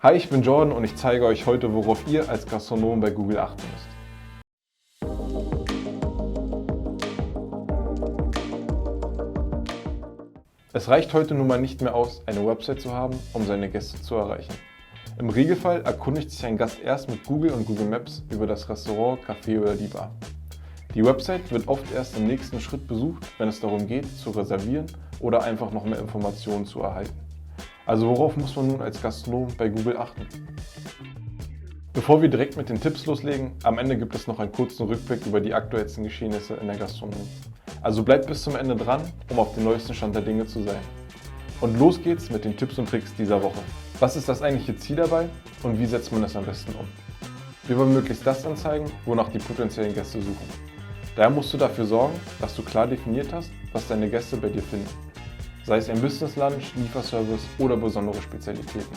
Hi, ich bin Jordan und ich zeige euch heute, worauf ihr als Gastronom bei Google achten müsst. Es reicht heute nun mal nicht mehr aus, eine Website zu haben, um seine Gäste zu erreichen. Im Regelfall erkundigt sich ein Gast erst mit Google und Google Maps über das Restaurant, Café oder die Bar. Die Website wird oft erst im nächsten Schritt besucht, wenn es darum geht, zu reservieren oder einfach noch mehr Informationen zu erhalten. Also worauf muss man nun als Gastronom bei Google achten? Bevor wir direkt mit den Tipps loslegen, am Ende gibt es noch einen kurzen Rückblick über die aktuellsten Geschehnisse in der Gastronomie. Also bleibt bis zum Ende dran, um auf dem neuesten Stand der Dinge zu sein. Und los geht's mit den Tipps und Tricks dieser Woche. Was ist das eigentliche Ziel dabei und wie setzt man das am besten um? Wir wollen möglichst das anzeigen, wonach die potenziellen Gäste suchen. Daher musst du dafür sorgen, dass du klar definiert hast, was deine Gäste bei dir finden. Sei es ein Business Lunch, Lieferservice oder besondere Spezialitäten.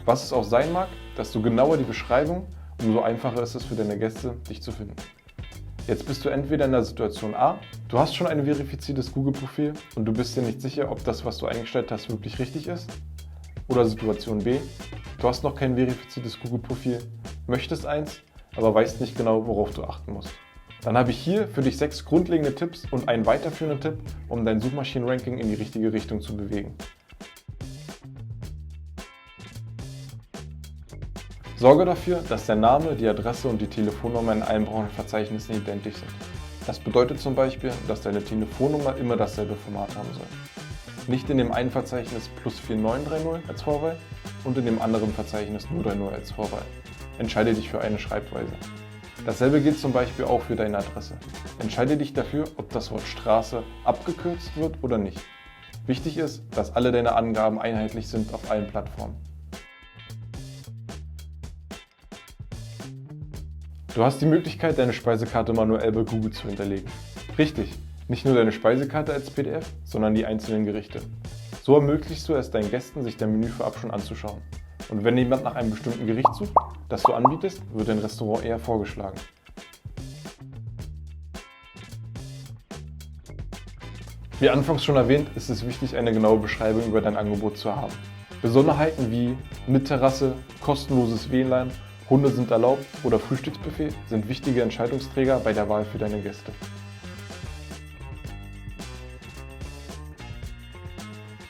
Was es auch sein mag, desto genauer die Beschreibung, umso einfacher ist es für deine Gäste, dich zu finden. Jetzt bist du entweder in der Situation A, du hast schon ein verifiziertes Google-Profil und du bist dir nicht sicher, ob das, was du eingestellt hast, wirklich richtig ist. Oder Situation B, du hast noch kein verifiziertes Google-Profil, möchtest eins, aber weißt nicht genau, worauf du achten musst. Dann habe ich hier für dich 6 grundlegende Tipps und einen weiterführenden Tipp, um dein Suchmaschinen-Ranking in die richtige Richtung zu bewegen. Sorge dafür, dass der Name, die Adresse und die Telefonnummer in allen Branchenverzeichnissen identisch sind. Das bedeutet zum Beispiel, dass deine Telefonnummer immer dasselbe Format haben soll. Nicht in dem einen Verzeichnis +4930 als Vorwahl und in dem anderen Verzeichnis 030 als Vorwahl. Entscheide dich für eine Schreibweise. Dasselbe gilt zum Beispiel auch für deine Adresse. Entscheide dich dafür, ob das Wort Straße abgekürzt wird oder nicht. Wichtig ist, dass alle deine Angaben einheitlich sind auf allen Plattformen. Du hast die Möglichkeit, deine Speisekarte manuell bei Google zu hinterlegen. Richtig, nicht nur deine Speisekarte als PDF, sondern die einzelnen Gerichte. So ermöglichst du es deinen Gästen, sich dein Menü vorab schon anzuschauen. Und wenn jemand nach einem bestimmten Gericht sucht, das du anbietest, wird dein Restaurant eher vorgeschlagen. Wie anfangs schon erwähnt, ist es wichtig, eine genaue Beschreibung über dein Angebot zu haben. Besonderheiten wie mit Terrasse, kostenloses WLAN, Hunde sind erlaubt oder Frühstücksbuffet sind wichtige Entscheidungsträger bei der Wahl für deine Gäste.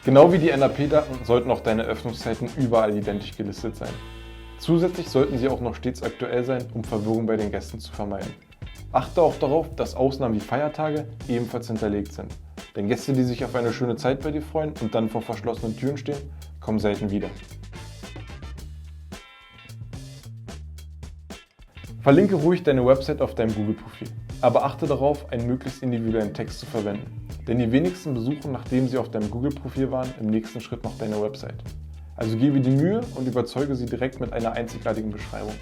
Genau wie die NAP-Daten sollten auch deine Öffnungszeiten überall identisch gelistet sein. Zusätzlich sollten sie auch noch stets aktuell sein, um Verwirrung bei den Gästen zu vermeiden. Achte auch darauf, dass Ausnahmen wie Feiertage ebenfalls hinterlegt sind. Denn Gäste, die sich auf eine schöne Zeit bei dir freuen und dann vor verschlossenen Türen stehen, kommen selten wieder. Verlinke ruhig deine Website auf deinem Google-Profil, aber achte darauf, einen möglichst individuellen Text zu verwenden. Denn die wenigsten besuchen, nachdem sie auf deinem Google-Profil waren, im nächsten Schritt noch deine Website. Also gebe die Mühe und überzeuge sie direkt mit einer einzigartigen Beschreibung.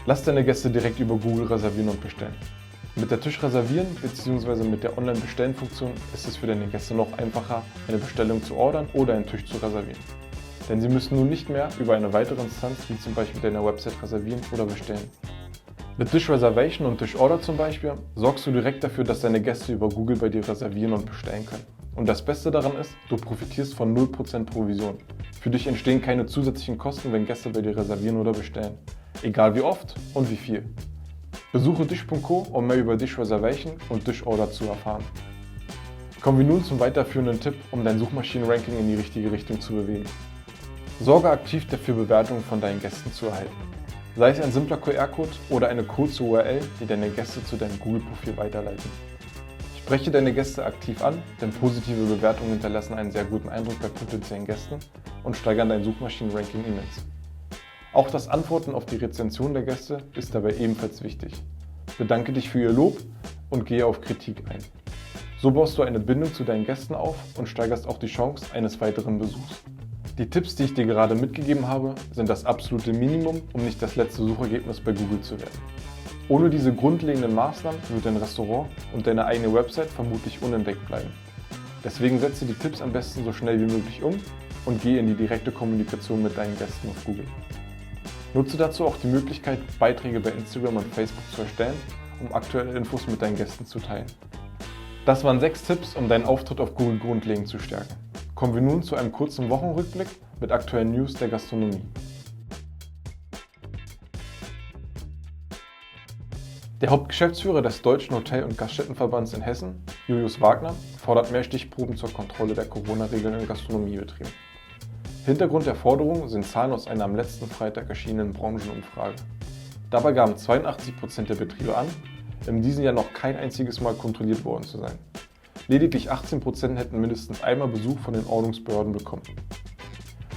Lass deine Gäste direkt über Google reservieren und bestellen. Mit der Tisch reservieren bzw. mit der Online-Bestellen-Funktion ist es für deine Gäste noch einfacher, eine Bestellung zu ordern oder einen Tisch zu reservieren. Denn sie müssen nun nicht mehr über eine weitere Instanz wie zum Beispiel deine Website reservieren oder bestellen. Mit Dish Reservation und Dish Order zum Beispiel sorgst du direkt dafür, dass deine Gäste über Google bei dir reservieren und bestellen können. Und das Beste daran ist, du profitierst von 0% Provision. Für dich entstehen keine zusätzlichen Kosten, wenn Gäste bei dir reservieren oder bestellen. Egal wie oft und wie viel. Besuche Dish.co, um mehr über Dish Reservation und Dish Order zu erfahren. Kommen wir nun zum weiterführenden Tipp, um dein Suchmaschinen-Ranking in die richtige Richtung zu bewegen. Sorge aktiv dafür, Bewertungen von deinen Gästen zu erhalten. Sei es ein simpler QR-Code oder eine kurze URL, die deine Gäste zu deinem Google-Profil weiterleiten. Spreche deine Gäste aktiv an, denn positive Bewertungen hinterlassen einen sehr guten Eindruck bei potenziellen Gästen und steigern dein Suchmaschinen-Ranking immens. Auch das Antworten auf die Rezension der Gäste ist dabei ebenfalls wichtig. Bedanke dich für ihr Lob und gehe auf Kritik ein. So baust du eine Bindung zu deinen Gästen auf und steigerst auch die Chance eines weiteren Besuchs. Die Tipps, die ich dir gerade mitgegeben habe, sind das absolute Minimum, um nicht das letzte Suchergebnis bei Google zu werden. Ohne diese grundlegenden Maßnahmen wird dein Restaurant und deine eigene Website vermutlich unentdeckt bleiben. Deswegen setze die Tipps am besten so schnell wie möglich um und gehe in die direkte Kommunikation mit deinen Gästen auf Google. Nutze dazu auch die Möglichkeit, Beiträge bei Instagram und Facebook zu erstellen, um aktuelle Infos mit deinen Gästen zu teilen. Das waren 6 Tipps, um deinen Auftritt auf Google grundlegend zu stärken. Kommen wir nun zu einem kurzen Wochenrückblick mit aktuellen News der Gastronomie. Der Hauptgeschäftsführer des Deutschen Hotel- und Gaststättenverbands in Hessen, Julius Wagner, fordert mehr Stichproben zur Kontrolle der Corona-Regeln in Gastronomiebetrieben. Hintergrund der Forderung sind Zahlen aus einer am letzten Freitag erschienenen Branchenumfrage. Dabei gaben 82% der Betriebe an, in diesem Jahr noch kein einziges Mal kontrolliert worden zu sein. Lediglich 18% hätten mindestens einmal Besuch von den Ordnungsbehörden bekommen.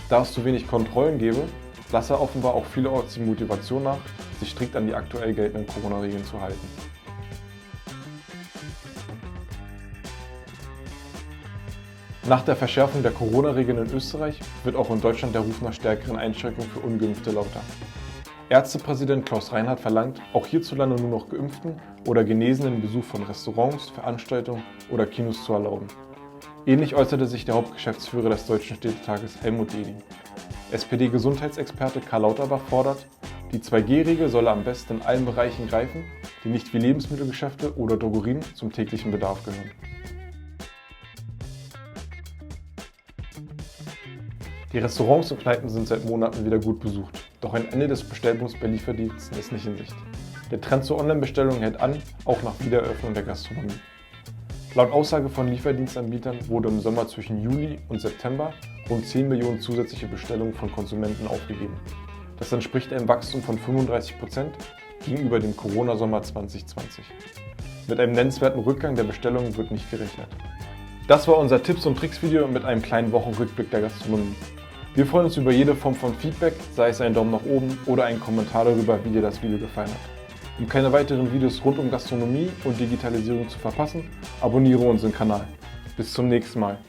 Da es zu wenig Kontrollen gäbe, lasse offenbar auch vielerorts die Motivation nach, sich strikt an die aktuell geltenden Corona-Regeln zu halten. Nach der Verschärfung der Corona-Regeln in Österreich wird auch in Deutschland der Ruf nach stärkeren Einschränkungen für Ungeimpfte lauter. Ärztepräsident Klaus Reinhardt verlangt, auch hierzulande nur noch Geimpften oder Genesenen den Besuch von Restaurants, Veranstaltungen oder Kinos zu erlauben. Ähnlich äußerte sich der Hauptgeschäftsführer des Deutschen Städtetages Helmut Dehling. SPD-Gesundheitsexperte Karl Lauterbach fordert, die 2G-Regel solle am besten in allen Bereichen greifen, die nicht wie Lebensmittelgeschäfte oder Drogerien zum täglichen Bedarf gehören. Die Restaurants und Kneipen sind seit Monaten wieder gut besucht, doch ein Ende des Bestellbooms bei Lieferdiensten ist nicht in Sicht. Der Trend zur Online-Bestellung hält an, auch nach Wiedereröffnung der Gastronomie. Laut Aussage von Lieferdienstanbietern wurde im Sommer zwischen Juli und September rund 10 Millionen zusätzliche Bestellungen von Konsumenten aufgegeben. Das entspricht einem Wachstum von 35% gegenüber dem Corona-Sommer 2020. Mit einem nennenswerten Rückgang der Bestellungen wird nicht gerechnet. Das war unser Tipps- und Tricks-Video mit einem kleinen Wochenrückblick der Gastronomie. Wir freuen uns über jede Form von Feedback, sei es ein Daumen nach oben oder ein Kommentar darüber, wie dir das Video gefallen hat. Um keine weiteren Videos rund um Gastronomie und Digitalisierung zu verpassen, abonniere unseren Kanal. Bis zum nächsten Mal.